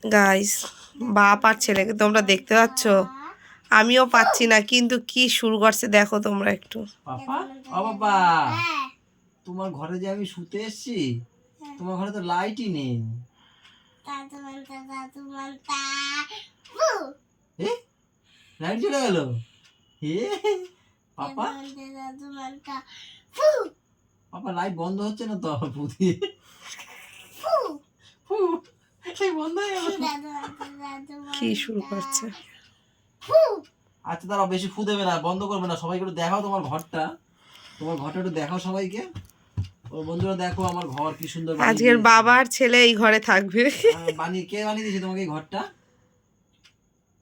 Guys, বাপ আর ছেলেকে তোমরা দেখতে পাচ্ছ, আমিও পাচ্ছি না, কিন্তু কি শুরু করছে দেখো তোমরা একটু। পাপা, ও বাবা, তোমার ঘরে যে আমি শুতে এসেছি, তোমার ঘরে তো লাইটই নেই। লাইট চলে গেল। পাপা, পাপা লাইট বন্ধ হচ্ছে না তো বুঝি। বন্ধ হয়ে গেল। কি শুরু করছে? আচ্ছা দাঁড়াও, বেশি ফু দেবে না, বন্ধ করবে না, সবাইকে একটু দেখাও তোমার ঘরটা। তোমার ঘরটা একটু দেখাও সবাইকে। ও বন্ধুরা দেখো আমার ঘর কি সুন্দর বানিয়ে আজকের দিয়েছি। বাবা আর ছেলে এই ঘরে থাকবে। কে বানিয়ে দিয়েছে তোমাকে এই ঘরটা?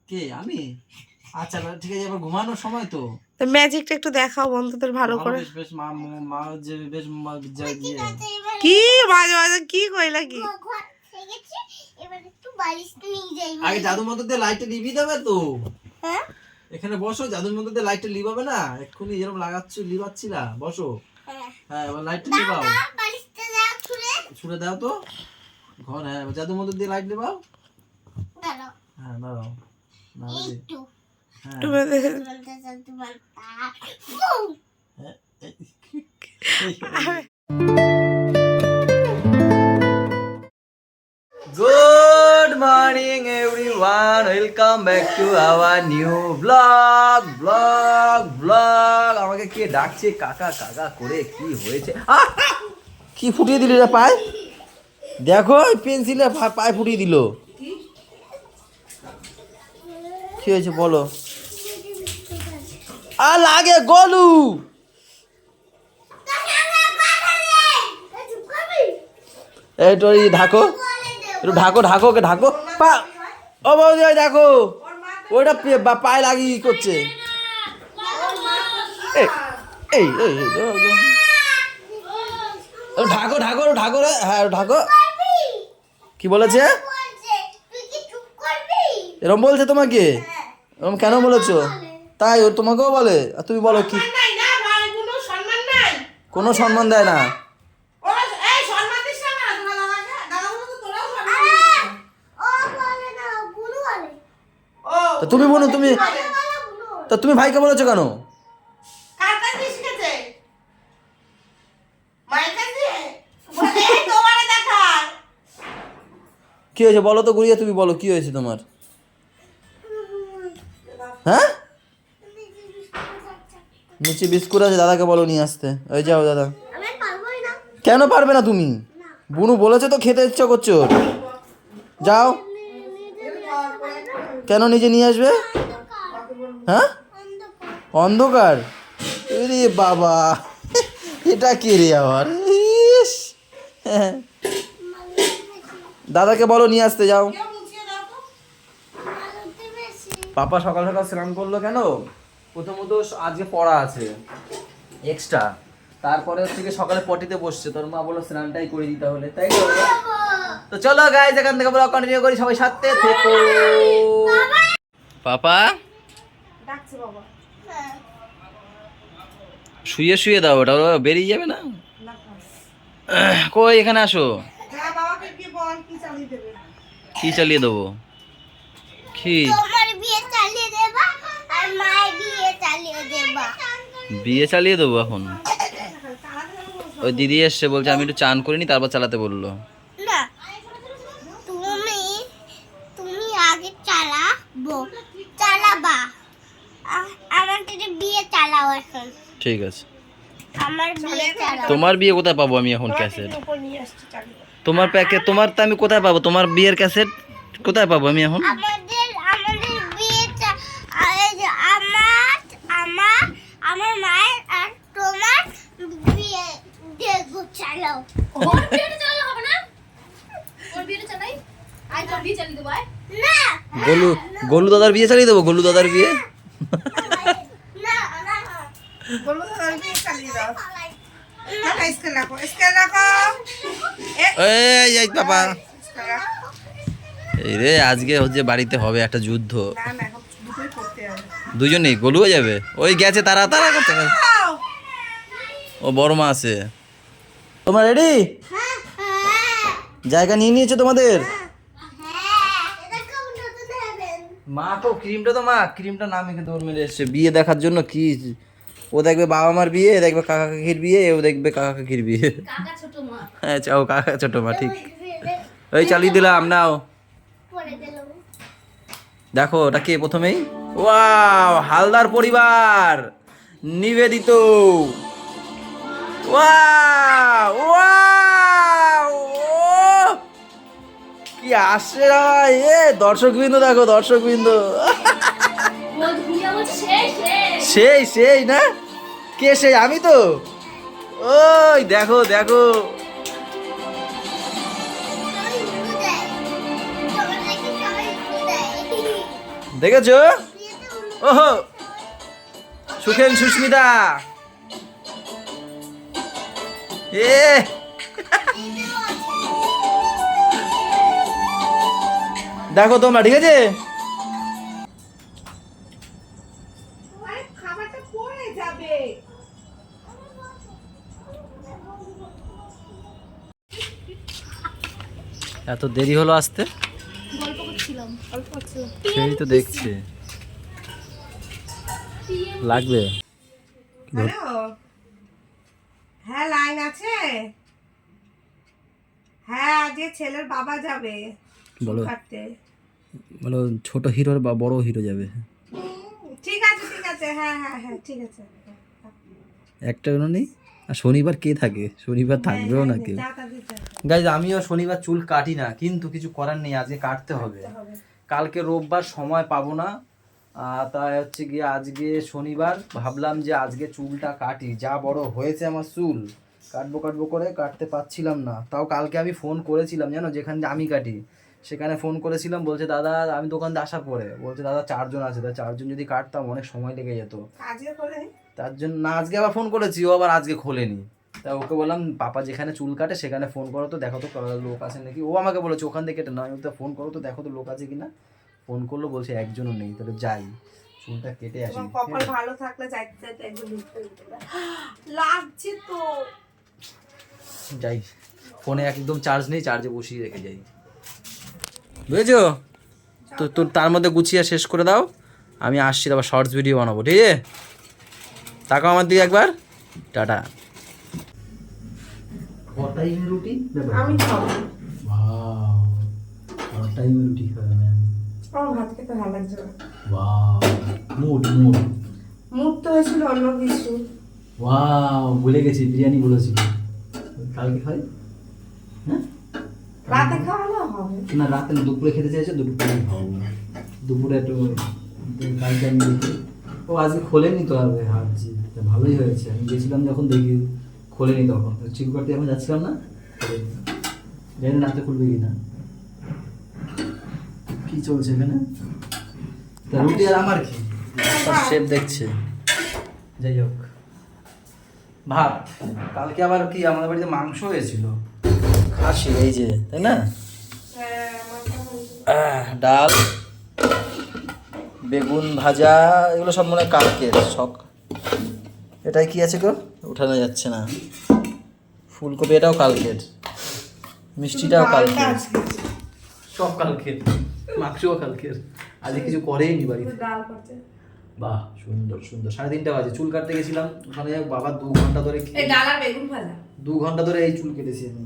কে? আমি? আচ্ছা ঠিক আছে, এবার ঘুমানোর সময় তো। তো ম্যাজিকটা একটু দেখাও বন্ধুদের ভালো করে। বেশ বেশ মা মা যে বেশ কি মাঝে মাঝে কি কইলা কি? আগে জাদু মন্ত্র দিয়ে লাইটটা নিভিয়ে দেবে তো। এখানে বসো, জাদুর মন্ত্র দিয়ে লাইটটা লিভাবে না, এক্ষুনি এরকম লিভাচ্ছি না, বসো। হ্যাঁ এবার লাইটটা লিভাও, ছুড়ে দাও তো ঘর। হ্যাঁ জাদু মন্ত্র দিয়ে লাইট লিভাও। হ্যাঁ দাঁড়াও, good morning everyone, welcome back to our new blog. আমাকে কে ডাকছে কাকা কাকা করে? কি হয়েছে? কি ফুটিয়ে দিলি রে পায়ে? দেখো পেন্সিলে পায়ে ফুটিয়ে দিল। কি হয়েছে বলো? লাগে গলু। একটু ঢাকো, একটু ঢাকো ঢাকো কে ঢাকো। ও বৌদি দেখো, ওইটা পায়ে লাগিয়ে করছে। এই ঢাকো ঢাকো ঢাকো রে। হ্যাঁ ঢাকো। কি বলেছে? এরম বলছে তোমাকে? এরম কেন বলেছো? তাই ও তোমাকেও বলে? আর তুমি বলো কি? কোনো সম্মান দেয় না। তুমি বলো, তুমি ভাইকে বলেছো কেন? কি হয়েছে বলো তো গুড়িয়া, তুমি বলো কি হয়েছে তোমার? হ্যাঁ নিচে বিস্কুট আছে, দাদাকে বলো নিয়ে আসতে। ওই যাও দাদা। কেন পারবে না তুমি? বুনু বলেছে তো খেতে ইচ্ছা করছো, যাও। কেন নিজে নিয়ে আসবে? হ্যাঁ অন্ধকার? আরে বাবা, এটা কে রে আবার? দাদাকে বলো নিয়ে আসতে, যাও। পাপা সকাল সকাল স্নান করলো কেন? প্রথমত আজকে পড়া আছে এক্সট্রা, তারপরে হচ্ছে কি সকালে পটিতে বসছে, তোর মা বললো স্নানটাই করে দিতে হলে, তাই তো চলো গাইস এখান থেকে ব্লগ কন্টিনিউ করি, সবাই সাথে থেকো। পাপা শুয়ে শুয়ে দাও, ওটা বেরিয়ে যাবে না। কই এখানে আসো। কি চালিয়ে দেবো? কি বিয়ে চালিয়ে দেবো এখন? ওই দিদি এসছে, বলছে আমি একটু চান করিনি, তারপর চালাতে বললো। না তুমি আগে চালাবা, আমাদের বিয়ে চালাও এখন। ঠিক আছে। আমার বিয়ে চালাও। তোমার বিয়ে কোথায় পাবো আমি এখন ক্যাসেট? তোমার প্যাকেট তোমার তো আমি কোথায় পাবো? তোমার বিয়ের ক্যাসেট কোথায় পাবো আমি এখন? আমাদের বিয়ে আমার মায়ের আর তোমার বিয়ে দেখো, চালাও। ওর বিয়ে চালাও হবে না? ওর বিয়ে চালাই, আই তোর বিয়ে চালিয়ে দেবো। না গোলু দাদার বিয়ে চালিয়ে দেবো। গোলু দাদার বিয়ে এই বাবা, এই রে আজকে হচ্ছে বাড়িতে হবে একটা যুদ্ধ। দুজনেই গোলুও যাবে, ওই গেছে তারা করতে। ও বড় মা আছে। তোমরা রেডি? জায়গা নিয়ে নিয়েছো তোমাদের? মা তো ক্রিমটা না মেখে দৌড় মেরে এসছে বিয়ে দেখার জন্য। কি ও দেখবে বাবা মার বিয়ে, এ দেখবে কাকা কাকির বিয়ে, ও দেখবে কাকা কাকির বিয়ে। কাকা ছোট মা হ্যাঁ ও কাকা ছোট মা, ঠিক। ওই চালিয়ে দিলাম, নাও পরে দিলাম। দেখো ওটা কে প্রথমেই, ওয়াও হালদার পরিবার নিবেদিত। ওয়াও ওয়াও, কি আসছে এ দর্শকবৃন্দ, দেখো দর্শকবৃন্দ। সেই সেই না, কে সেই? আমি তো। ওই দেখো দেখো, দেখেছো? ওহো সুখেন সুস্মিতা, এ দেখো তোমরা, ঠিক আছে? খাবারটা পড়ে যাবে। এত দেরি হলো আসতে? গল্প করছিলাম, সেই তো দেখছি লাগবে। হ্যালো, হ্যাঁ লাইন আছে। হ্যাঁ আজকে ছেলের বাবা যাবে বলো কাটতে। বলো ছোট হিরোর বা বড় হিরো যাবে? ঠিক আছে ঠিক আছে, হ্যাঁ হ্যাঁ হ্যাঁ ঠিক আছে। একটা নেই। আর শনিবার কে থাকে? শনিবার থাকবেও না কেউ। গাইজ আমিও শনিবার চুল কাটি না, কিন্তু কিছু করার নেই, আজকে কাটতে হবে। কালকে রোববার সময় পাবো না, তাই হচ্ছে গিয়ে আজকে শনিবার ভাবলাম যে আজকে চুলটা কাটি। যা বড় হয়েছে আমার চুল, কাটবো কাটবো করে কাটতে পারছিলাম না। তাও কালকে আমি ফোন করেছিলাম, জানো, যেখানে আমি কাটি সেখানে ফোন করেছিলাম। বলছে দাদা, আমি দোকানে আসার পরে বলছে দাদা 4 জন আছে, তা 4 জন যদি কাটতাম অনেক সময় লেগে যেত। তার জন্য না আজকে আবার ফোন করেছি, ও আবার আজকে খোলেনি। তা ওকে বললাম পাপা যেখানে চুল কাটে সেখানে ফোন করো তো, দেখো তো লোক আছে নাকি। ও আমাকে বলেছে ওখান থেকে কেটে নয়, তো ফোন করো তো দেখো তো লোক আছে কিনা। ফোন করলো, বলছে একজনও নেই। তাহলে যাই চুলটা কেটে আসি। কপাল ভালো থাকলে যাইতে যাইতে একদম লাগছে তো। যাই, ফোনে একদম চার্জ নেই, চার্জে বসিয়ে রেখে যাই, বুঝেছো? তো তোর তার মধ্যে গুছিয়ে শেষ করে দাও, আমি আসছি, তারপর শর্টস ভিডিও বানাবো, ঠিক আছে? তাকাও আমার দিকে একবার, টাটা। টাইমের রুটি আমি খাবো। টাইমের রুটি খাবেন? আমার ভাত খেতে ভালো লাগছে না। ওয়াও, মুড মুড মুড তো হয়েছিল অন্য কিছু। ওয়াও, ভুলে গেছি, বিরিয়ানি বলেছিল কালকে খাই। হ্যাঁ রাতে খাওয়ানো হবে না, রাতে না, দুপুরে খেতে চাইছে, দুপুরে খাবো। দুপুরে একটু কালকে আমি দেখি, ও আজকে খোলেনি তো, আর ভাবছি ভালোই হয়েছে। আমি গেছিলাম যখন দেখি খোলেনি, তখন চিকু কাটতে যখন যাচ্ছিলাম না, জানি না রাতে খুলবে কি না। কি চলছে এখানে? তা রুটি আর আমার কি শেপ দেখছে। যাই হোক, ভাত কালকে আবার কি আমাদের বাড়িতে মাংস হয়েছিল, খাসি, এই যে, তাই না? ডাল, বেগুন ভাজা, এগুলো সব মনে হয় কালকের সব। এটাই কি আছে গো, উঠানো যাচ্ছে না। ফুলকপি এটাও কালকের, মিষ্টিটাও কালকের, সব কালকের, মাংসও কালকের। আজকে কিছু করেই নি বাড়িতে। বাহ, সুন্দর সুন্দর। 3:30 বাজে চুল কাটতে গেছিলাম ওখানে, বাবা 2 ঘন্টা ধরে 2 ঘন্টা ধরে এই চুল কেটেছি আমি।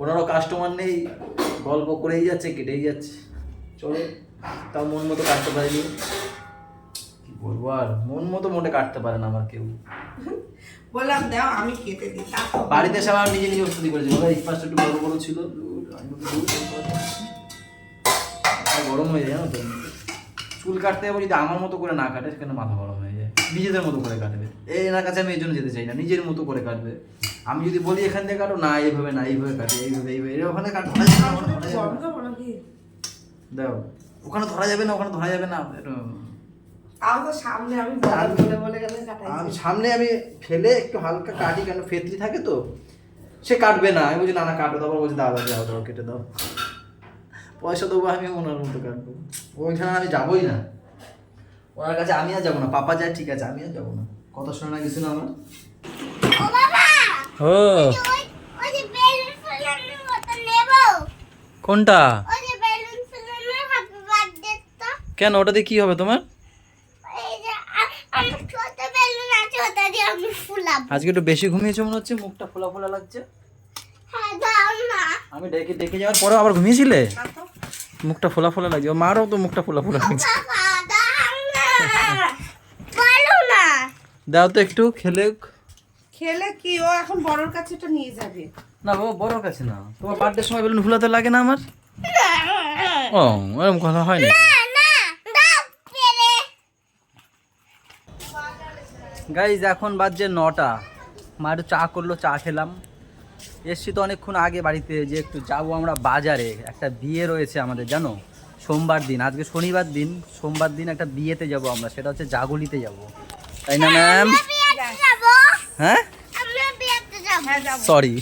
ওনারও কাস্টমার নেই, গল্প করেই যাচ্ছে, কেটেই যাচ্ছে। চলো, তাও মন মতো কাটতে পারিনি, কি বলবো আর, মন মতো মোটে কাটতে পারে না আমার কেউ। বললাম দাও আমি কেটে দিই। বাড়িতে এসে আমার নিজে নিজে ওষুধ করেছি, বাবা এই পাশটা একটু বড় বড় ছিল, গরম হয়ে যায়, জানো তো। চুল কাটতে যাবো, যদি আমার মতো করে না কাটে সেখানে মাথা গরম হয়ে যায়। নিজেদের মতো করে কাটবে, এনার কাছে আমি এই জন্য যেতে চাই না, নিজের মতো করে কাটবে। আমি যদি বলি এখান থেকে কাটো, না এইভাবে না, এইভাবে কাটে, এইভাবে এইভাবে, ওখানে কাটো, দেখো ওখানে ধরা যাবে না, ওখানে ধরা যাবে না। সামনে আমি বলে গেলে আমি সামনে আমি ফেলে একটু হালকা কাটি, কেন ফেতলি থাকে তো, সে কাটবে না। আমি বলছি না না কাটো, তারপর বলছি দাদা যাও দাও কেটে দাও, পয়সা দেবো, আমি ওনার মতো কাটবো। ওইখানে আমি যাবোই না, ওনার কাছে আমি আর যাবো না। পাপা যায় ঠিক আছে, আমি আর যাবো না, কথা শোনা না কিছু না আমার। ও বাবা, ও ওই যে বেলুন ফুলানোর মতো নেব। কোনটা? ওই যে বেলুন ফুলানোর কেন ওটাতে কি হবে তোমার? এই যে আমার ছোট বেলুন আছে, ওটা দিয়ে আমি ফুলাবো। আজকে একটু বেশি ঘুমিয়েছো মনে হচ্ছে, মুখটা ফোলা ফোলা লাগছে। হ্যাঁ, দাও না। আমি ডেকে ডেকে যাওয়ার পরেও আবার ঘুমিয়েছিলে? মুখটা ফোলা ফোলা লাগছে। ও মারও তো মুখটা ফোলা ফোলা লাগছে। বাবা, দাও না। বলো না। দাও তো একটু খেলে। খেলে কি, ও এখন বড়র কাছে তো নিয়ে যাবে। না বাবা, বড় কাছে না। তোমার বার্থডে সময় বেলুন ফুলাতে লাগে না আমার? ও, এরকম কথা হয় না। না, দাও পেরে। গাইজ এখন বাজছে 9টা। মা একটু চা করলো, চা খেলাম। এসছি তো অনেকক্ষণ আগে বাড়িতে, যে একটু যাবো আমরা বাজারে। একটা বিয়ে রয়েছে আমাদের, জানো, সোমবার দিন। আজকে শনিবার দিন, সোমবার দিন একটা বিয়েতে যাব আমরা, সেটা হচ্ছে জাগুলিতে যাব, তাই না ম্যাম? বিয়েতে যাবো। হ্যাঁ, আমরা বিয়েতে যাবো। সরি।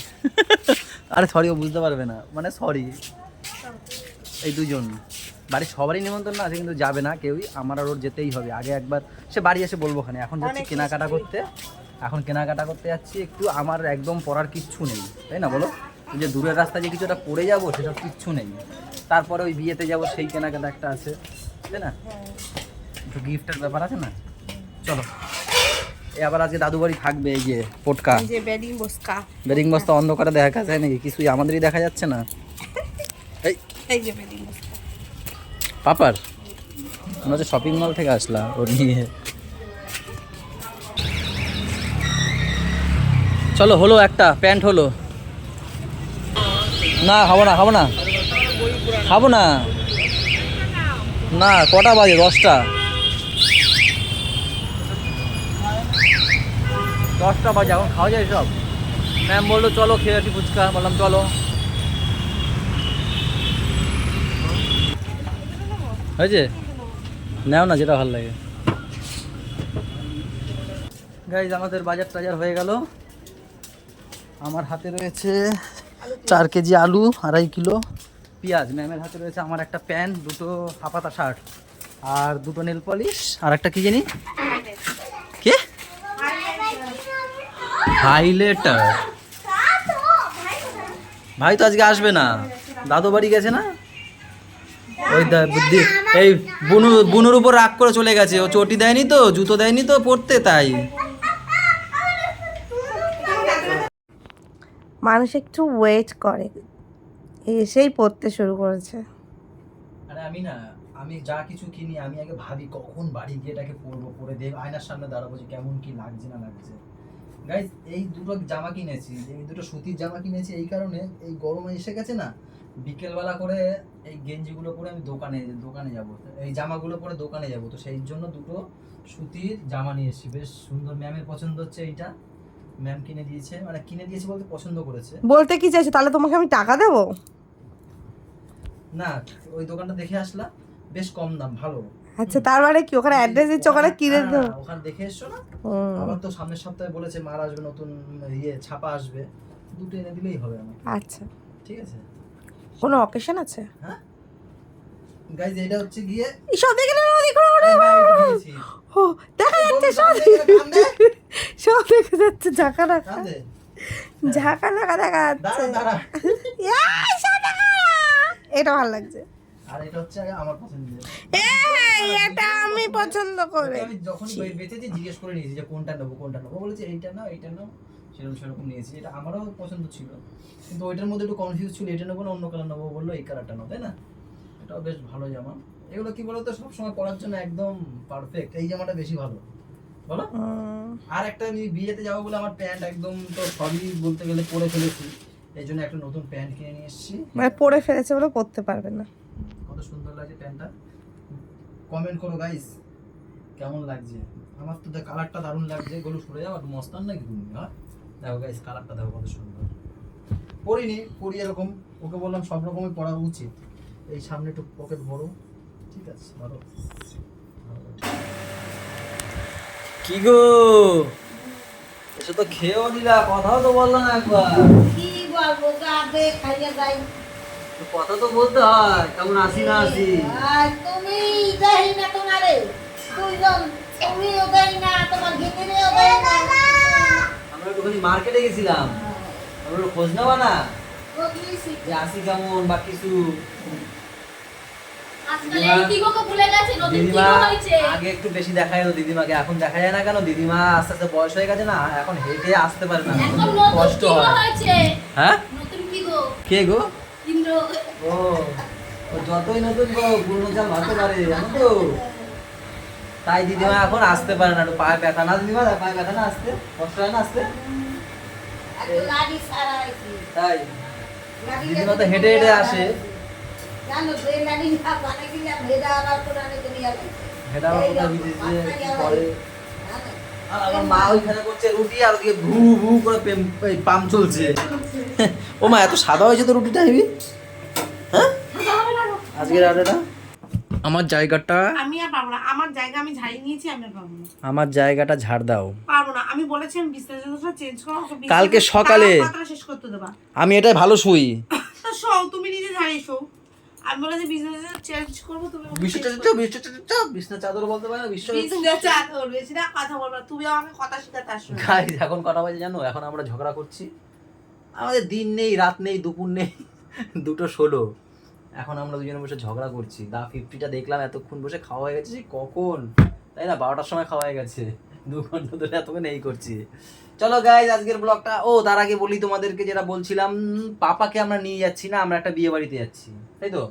আরে সরি, ও বুঝতে পারবে না, মানে সরি। এই দুজন বাড়ির সবারই নিমন্ত্রণ আছে, কিন্তু যাবে না কেউই। আমার আর ওর যেতেই হবে। আগে একবার সে বাড়ি এসে বলবো। ওখানে এখন যাচ্ছি কেনাকাটা করতে। এখন কেনাকাটা করতে যাচ্ছি একটু। আমার একদম পড়ার কিচ্ছু নেই, তাই না বলো? ওই যে দূরের রাস্তায় যে কিছুটা পড়ে যাবো, সেসব কিচ্ছু নেই। তারপরে ওই বিয়েতে যাব, সেই কেনাকাটা একটা আছে, তাই না? একটু গিফটের ব্যাপার আছে না। চলো, এ আবার আজকে দাদু বাড়ি থাকবে। এই যে পটকা, এই যে বেডিং বসকা, বেরিং বস্তা অন্ধকারে দেখা যায় নাকি? কিছুই আমাদেরই দেখা যাচ্ছে না। এই এই যে বেডিং বসকা। পাপার আমরা হচ্ছে শপিং মল থেকে আসলাম ওর নিয়ে। চলো, হলো একটা প্যান্ট হলো। না খাবো না, খাবো না, খাবো না। না, কটা বাজে? 10টা। 10টা বাজে, এখন খাওয়া যায় সব? ম্যাম বললো চলো খেয়ে আসি ফুচকা। বললাম চলো। হয়েছে, নাও না, যেটা ভালো লাগে। গাইজ আমাদের বাজার টাজার হয়ে গেল। আমার হাতে রয়েছে 4 কেজি আলু, 2.5 কিলো পেঁয়াজ। ম্যামের হাতে রয়েছে আমার একটা প্যান্ট, 2টো হাফাতা শার্ট, আর 2টো নেল পলিশ, আর একটা কি জানি কে, হাইলাইটার। ভাই তো আজকে আসবে না, দাদু বাড়ি গেছে না। ওই বুদ্ধি, এই বুনুর উপর রাগ করে চলে গেছে। ও চটি দেয়নি তো, জুতো দেয়নি তো পরতে, তাই। মানুষ একটু ওয়েট করে, এসেই পড়তে শুরু করেছে। আরে আমি যা কিছু কিনি আমি আগে ভাবি কখন বাড়ি গিয়ে এটাকে পরবো, পরে দেব, আয়নার সামনে দাঁড়াবো যে কেমন কি লাগছে না লাগছে। গাইস, এই দুটো জামা কিনেছি, এই দুটো সুতির জামা কিনেছি এই কারণে, এই গরমে এসে গেছে না, বিকেলবেলা করে এই গেঞ্জিগুলো পরে আমি দোকানে যাব, এই জামাগুলো পরে দোকানে যাব। তো সেই জন্য দুটো সুতির জামা নিয়ে এসেছি, বেশ সুন্দর। ম্যামের পছন্দ হচ্ছে এইটা, ম্যাম কিনে দিয়েছে, মানে কিনে দিয়েছে বলতে পছন্দ করেছে। বলতে কি চাইছো, তাহলে তোমাকে আমি টাকা দেবো? না, ওই দোকানটা দেখে আসলাম, বেশ কম দাম, ভালো। আচ্ছা, তার মানে কি ওখানে অ্যাড্রেস দিচ্ছে, ওখানে কিনে দেবো? ওখানে দেখে এসছো না? হুম, আবার তো সামনের সপ্তাহে বলেছে মাল আসবে, নতুন ছাপা আসবে, দুটো এনে দিলেই হবে আমার। আচ্ছা, ঠিক আছে। কোনো অকেশন আছে? হ্যাঁ গাইজ, এটা হচ্ছে গিয়ে সব দেখে না, ও দেখা যাচ্ছে, সব দেখা যাচ্ছে, ঝাঁকা রাখা, ঝাঁকা রাখা দেখা যাচ্ছে। এই, সব দেখা যাচ্ছে। এটা ভালো লাগছে। আর এটা হচ্ছে আমার পছন্দের। এই, এটা আমি পছন্দ করি। আমি যখন বেঁচেছি জিজ্ঞেস করে নিয়েছি যে কোনটা নেবো, বলেছে এইটা নাও, সেরকম নিয়েছি। এটা আমারও পছন্দ ছিল, কিন্তু ওইটার মধ্যে একটু কনফিউজ ছিল, এটা নেবো না অন্য কালার নেবো, বললো এই কালারটা নাও, তাই না? এটাও বেশ ভালো জামা। এগুলো কি বলতো, সবসময় পরার জন্য একদম পারফেক্ট। এই জামাটা বেশি ভালো, বলো? আর একটা আমি বিয়েতে যাবো বলে আমার প্যান্ট একদম, তো সবই বলতে গেলে পরে ফেলেছি, এই জন্য একটা নতুন প্যান্ট কিনে নিয়ে এসেছি। মানে পরে ফেলেছে বলে পরতে পারবে না। কত সুন্দর লাগছে প্যান্টটা, কমেন্ট করো গাইস কেমন লাগছে। আমার তো কালারটা দারুণ লাগছে। গলু সরে যাও, মস্তান নাকি তুমি? হ্যাঁ, দেখো গাইস, কালারটা দেখো কত সুন্দর। পরি এরকম, ওকে বললাম সব রকমই পরা উচিত। এই সামনে একটু পকেট বড়, ঠিক আছে, ধরো। কি গো, এসে তো খেয়েও দিলা, কথাও তো বললো না একবার। কি বলবো, গাবে খাইয়া যাই। কথা তো বলতে হয়, কেমন আসি না আসি। আর তুমি দেই না তোমারে, দুইজন তুমিও দেই না, তোমার ভিতরেও দেই না। আমরা একটুখানি মার্কেটে গেছিলাম, আমরা খোঁজ নেওয়া না যে আসি কেমন বা কিছু। আজকাল এই কিগোকে ভুলে গেছে, নতুন দিদিমা কিগো হয়েছে। আগে একটু বেশি দেখা যেত দিদিমাকে, এখন দেখা যায় না কেন? দিদিমা আস্তে আস্তে বয়স হয়ে গেছে না, এখন হেঁটে আসতে পারে না, এখন নতুন কষ্ট কিগো হয়। হয়েছে। হ্যাঁ নতুন কিগো, কে গো? ইন্দ্র। ও ও যতই নতুন গো পুরনো চাল ভাবতে পারে, জানো তো। তাই দিদিমা এখন আসতে পারে না, একটু পায়ে ব্যথা না দিদিমা, পায়ে ব্যথা না, আসতে কষ্ট হয় না আসতে। তাই দিদিমা তো হেঁটে হেঁটে আসে, হেঁটে আবার কোথাও বিদেশে কি করে। আর আমার মা ওইখানে করছে রুটি, আর ওদিকে ভু ভু করে পাম্প চলছে। ও মা, এত সাদা হয়েছে তো রুটিটা হেবি। হ্যাঁ আজকের আড্ডাটা আমার জায়গাটা, আমি আর পারবো না, আমার জায়গা আমি ঝাড়িয়ে নিয়েছি, আমি আর পারবো না। আমার জায়গাটা ঝাড় দাও। পারবো না, আমি বলেছি আমি বিছানাটা চেঞ্জ করো, ওকে বিছানা কালকে সকালে কথাটা শেষ করতে দেবা। আমি এটাই ভালো শুই। তো শোও, তুমি নিজে ঝাড়িয়ে শোও। আমি বলেছি বিছানাটা চেঞ্জ করবো, তুমি ওকে বিছনা চাদর বলতে পারে না, বিশ্ব বিছানা চাদর বেশি না কথা বলবা, তুমি আমাকে কথা শেখাতে আসো না। গাইস এখন কটা বাজে জানো? এখন আমরা ঝগড়া করছি, আমাদের দিন নেই, রাত নেই, দুপুর নেই, 2:16। এখন আমরা দুজনে বসে ঝগড়া করছি। দা 50টা দেখলাম এতক্ষণ বসে, খাওয়া হয়ে গেছে সেই কখন, তাই না? 12টার সময় খাওয়া হয়ে গেছে, 2 ঘন্টা ধরে এতক্ষণ এই করছি। চলো গাইজ আজকের ব্লগটা, ও তার আগে বলি তোমাদেরকে, যেটা বলছিলাম, পাপাকে আমরা নিয়ে যাচ্ছি না, আমরা একটা বিয়ে বাড়িতে যাচ্ছি, তাই তো?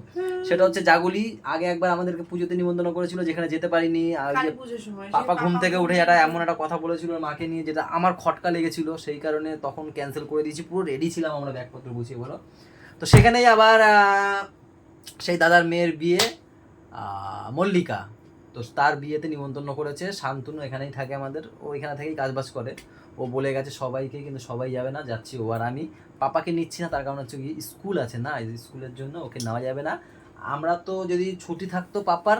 সেটা হচ্ছে জাগুলি। আগে একবার আমাদেরকে পুজোতে নিমন্ত্রণ করেছিল, যেখানে যেতে পারিনি। আর কালী যে পুজোর সময় পাপা ঘুম থেকে উঠে এমন একটা কথা বলেছিল মাকে নিয়ে, যেটা আমার খটকা লেগেছিল, সেই কারণে তখন ক্যান্সেল করে দিয়েছি। পুরো রেডি ছিলাম আমরা ব্যাগপত্র গুছিয়ে, বলো। তো সেখানেই আবার সেই দাদার মেয়ের বিয়ে, মল্লিকা, তো তার বিয়েতে নিমন্ত্রণ করেছে। শান্তনু এখানেই থাকে আমাদের, ও এখানে থেকেই কাজবাজ করে। ও বলে গেছে সবাইকে, কিন্তু সবাই যাবে না, যাচ্ছি ও আর আমি। পাপাকে নিচ্ছি না, তার কারণ হচ্ছে কি, স্কুল আছে না, স্কুলের জন্য ওকে নেওয়া যাবে না। আমরা তো যদি ছুটি থাকতো, পাপার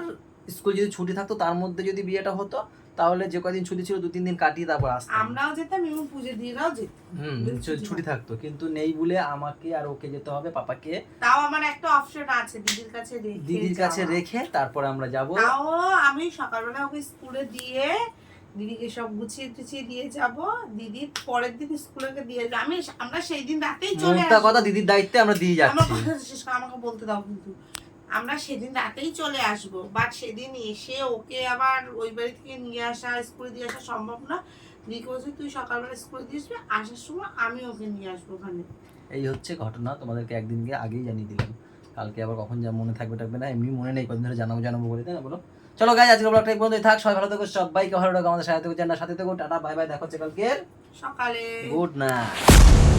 স্কুল যদি ছুটি থাকতো, তার মধ্যে যদি বিয়েটা হতো, তাহলে যে কদিন ছুটি ছিল 2-3 দিন কাটিয়ে তারপর আসতাম। আমরাও যেতাম এবং পুজো দিয়েও যেতাম। ছুটি থাকতো, কিন্তু নেই বলে আমাকে আর ওকে যেতে হবে, পাপাকে তাও আমার একটা অপশন আছে, দিদির কাছে রেখে তারপর আমরা যাব। তাও আমি সকালবেলা ওকে স্কুলে দিয়ে দিদিকে সব গুছিয়ে টুছিয়ে দিয়ে যাব, দিদি পরের দিন স্কুলে দিয়ে যাবে। আমরা সেই দিন রাতেই চলে মোটা আসবো। কথা দিদির দায়িত্বে আমরা দিয়ে আমার যাচ্ছি। কথা শেষ করে আমাকে বলতে দাও। কিন্তু আমরা সেদিন রাতেই চলে আসবো, বাট সেদিন এসে ওকে আবার ওই বাড়ি থেকে নিয়ে আসা, স্কুলে দিয়ে আসা সম্ভব না। দিদিকে বলছি তুই সকালবেলা স্কুলে দিয়ে আসবি, আসার সময় আমি ওকে নিয়ে আসবো ওখানে। এই হচ্ছে ঘটনা, তোমাদেরকে একদিনকে আগেই জানিয়ে দিলাম। কালকে আবার কখন যা মনে থাকবে না, এমনি মনে নেই, কদিন ধরে জানাবো বলে, তাই না বলো? চলো গাইজ আজকে ব্লগটা এই পর্যন্তই থাক। সবাই ভালো থেকো, সবাইকে ভালো রাখো, আমাদের সাথে থেকো, সাথে থেকো, টাটা বাই বাই, দেখা হচ্ছে কালকে সকালে। Good night.